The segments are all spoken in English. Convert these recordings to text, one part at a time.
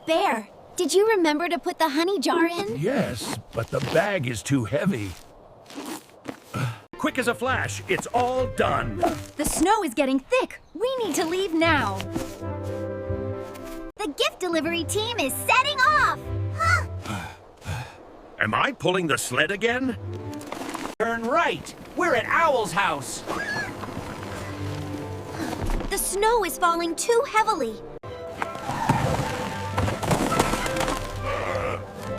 Bear, did you remember to put the honey jar in? Yes, but the bag is too heavy. Quick as a flash, it's all done. The snow is getting thick. We need to leave now. The gift delivery team is setting off. Am I pulling the sled again? Turn right. We're at Owl's house. The snow is falling too heavily.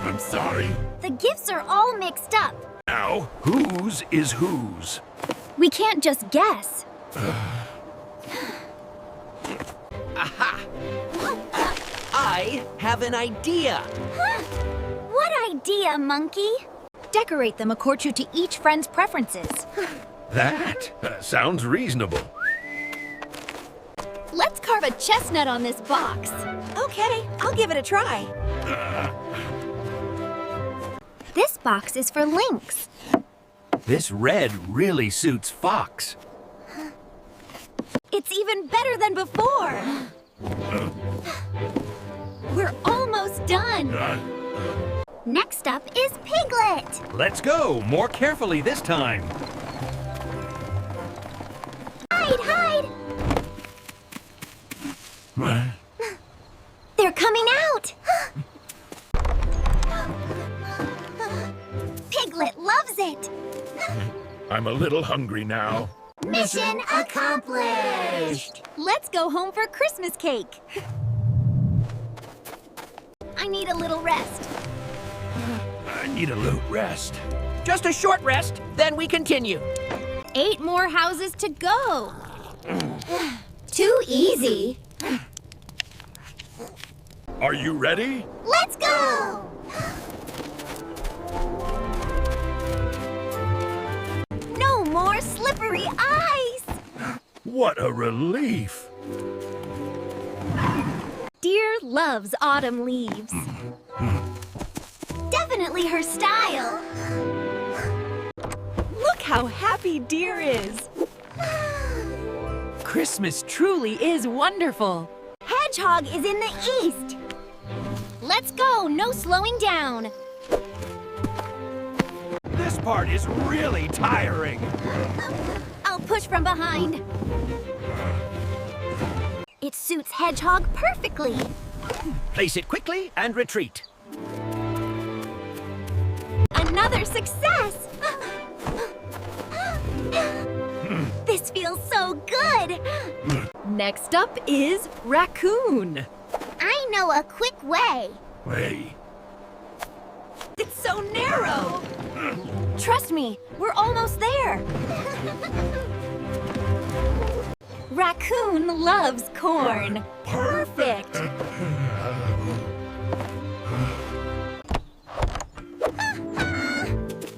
I'm sorry. The gifts are all mixed up. Now, whose is whose? We can't just guess. Aha! I have an idea. What idea, Monkey? Decorate them according to each friend's preferences. That sounds reasonable. Let's carve a chestnut on this box. Okay, I'll give it a try. This box is for Lynx. This red really suits Fox. It's even better than before. We're almost done. Next up is Piglet. Let's go, more carefully this time. Hide, hide. They're coming out. Piglet loves it. I'm a little hungry now. Mission accomplished. Let's go home for Christmas cake. I need a little rest. I need a little rest. Just a short rest, then we continue. 8 more houses to go. Too easy. Are you ready? Let's go. No more slippery ice. What a relief. Deer loves autumn leaves. Definitely her style. Look how happy Deer is. Christmas truly is wonderful. Hedgehog is in the east. Let's go, no slowing down. This part is really tiring. I'll push from behind. It suits Hedgehog perfectly. Place it quickly and retreat. Another success! This feels so good! Next up is Raccoon. I know a quick way. Hey, It's so narrow. Trust me, we're almost there. Raccoon loves corn. Perfect.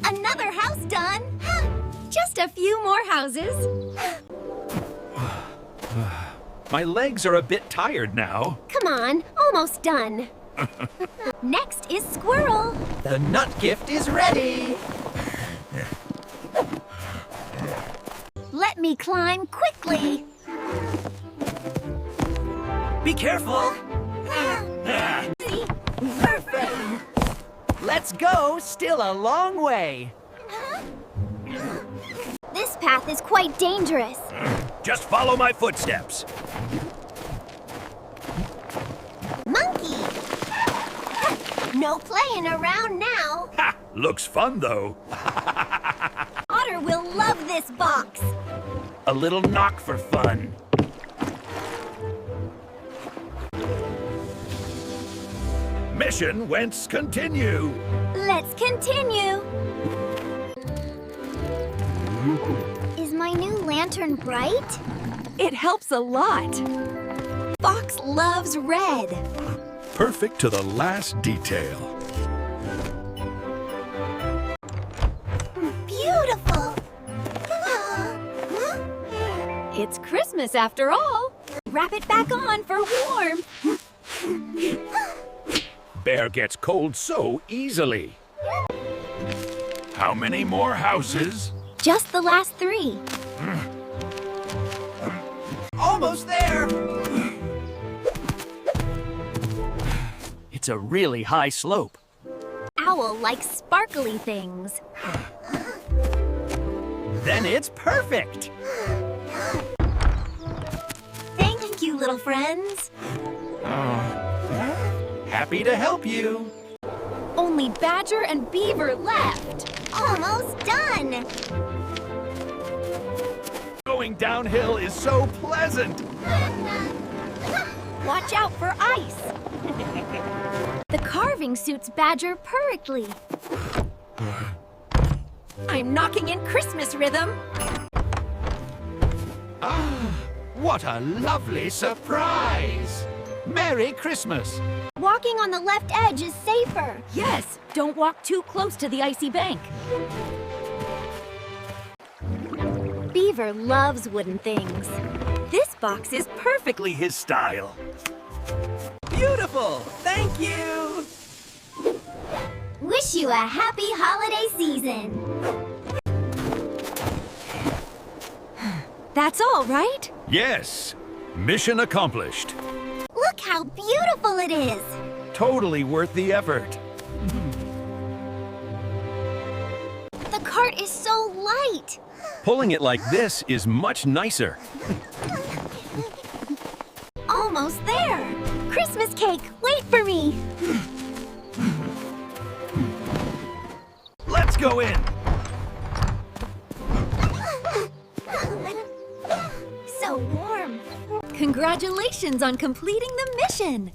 Another house done. Just a few more houses. my legs are a bit tired now. Come on, almost done. Next is Squirrel. The nut gift is ready. Let me climb quickly. Be careful. Perfect. Let's go, still a long way. This path is quite dangerous. Just follow my footsteps. Monkey! No playing around now. Ha! Looks fun, though. Otter will love this box. A little knock for fun. Mission whence continue. Let's continue. Is my new lantern bright? It helps a lot. Fox loves red. Perfect to the last detail. Beautiful. It's Christmas after all. Wrap it back on for warmth. Bear gets cold so easily. How many more houses? Just the last 3. Almost there. It's a really high slope. Owl likes sparkly things. Then it's perfect. Thank you, little friends. Happy to help you. Only Badger and Beaver left. Almost done. Going downhill is so pleasant. Watch out for ice. The carving suits Badger perfectly. I'm knocking in Christmas rhythm. What a lovely surprise. Merry Christmas. Walking on the left edge is safer. Yes, don't walk too close to the icy bank. Beaver loves wooden things. This box is Perfectly his style. Beautiful. Thank you. Wish you a happy holiday season. That's all, right? Yes, mission accomplished. Look how beautiful it is. Totally worth the effort. The cart is so light. Pulling it like this is much nicer. Almost there. Christmas cake, wait for me. Let's go in. So warm. Congratulations on completing the mission.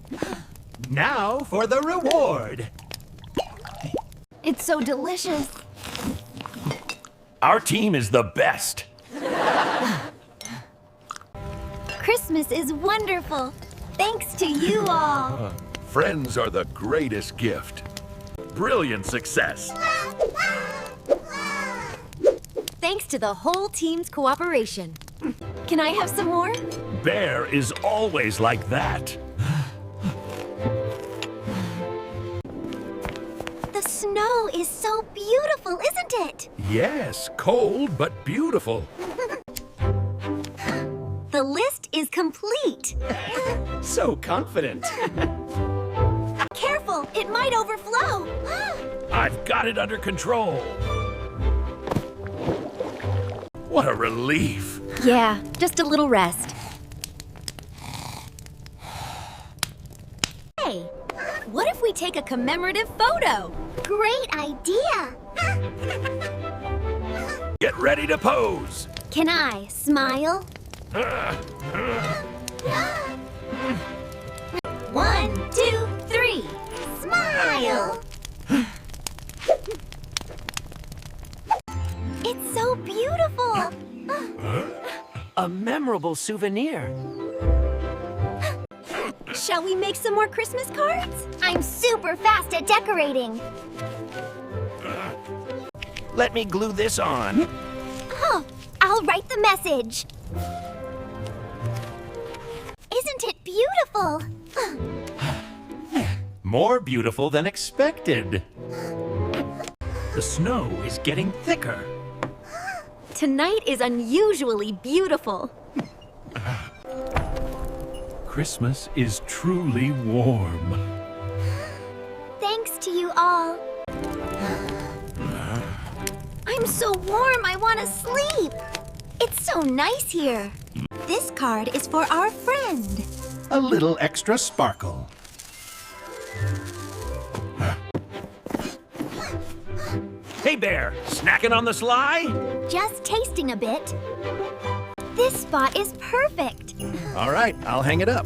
Now for the reward. It's so delicious. Our team is the best. Christmas is wonderful. Thanks to you all. Friends are the greatest gift. Brilliant success. Thanks to the whole team's cooperation. Can I have some more? Bear is always like that. The snow is so beautiful, isn't it? Yes, cold but beautiful. The list is complete. So confident. Careful, it might overflow. I've got it under control. What a relief. Yeah, just a little rest. Hey, What if we take a commemorative photo? great idea. Get ready to pose. Can I smile? 1, 2, 3. Smile. It's so beautiful. A memorable souvenir. Shall we make some more Christmas cards? I'm super fast at decorating. Let me glue this on. Oh, I'll write the message. Isn't it beautiful? More beautiful than expected. The snow is getting thicker. Tonight is unusually beautiful. Christmas is truly warm. Thanks to you all. I'm so warm, I want to sleep. It's so nice here. This card is for our friend. A little extra sparkle. Hey, Bear, snacking on the sly? Just tasting a bit. This spot is perfect. All right, I'll hang it up.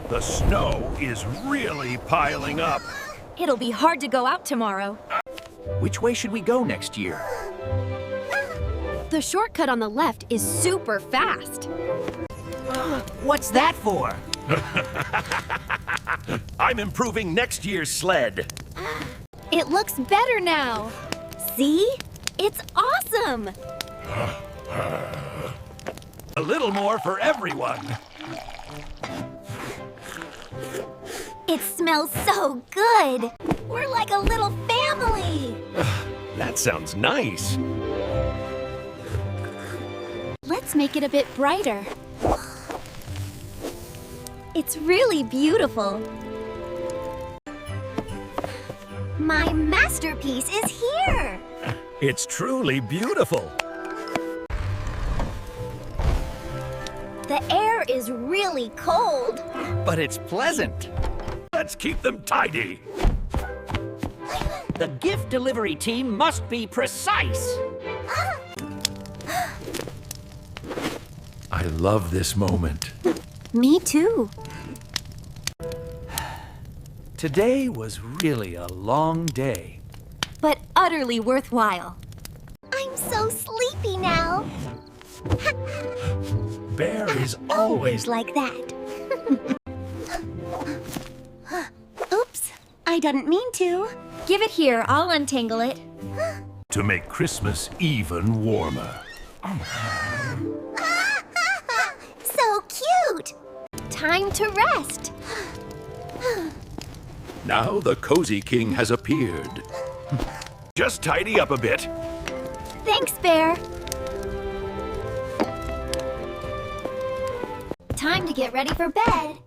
The snow is really piling up. It'll be hard to go out tomorrow. Which way should we go next year? The shortcut on the left is super fast. What's that for? I'm improving next year's sled. It looks better now. See? It's awesome. A little more for everyone. It smells so good. We're like a little family. That sounds nice. Let's make it a bit brighter. It's really beautiful. My masterpiece is here! It's truly beautiful. The air is really cold. But it's pleasant. Let's keep them tidy. The gift delivery team must be precise. I love this moment. Me too. Today was really a long day. But utterly worthwhile. I'm so sleepy now. Bear is Always always like that. Oops, I didn't mean to. Give it here, I'll untangle it. to make Christmas even warmer. So cute! Time to rest. Now the Cozy King has appeared. Just tidy up a bit. Thanks, Bear. Time to get ready for bed.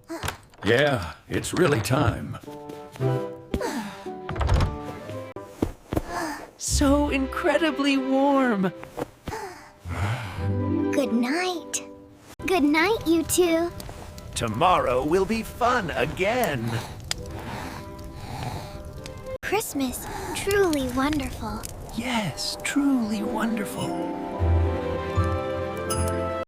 Yeah, it's really time. So incredibly warm. Good night. Good night, you two. Tomorrow will be fun again. Christmas, truly wonderful. Yes, truly wonderful.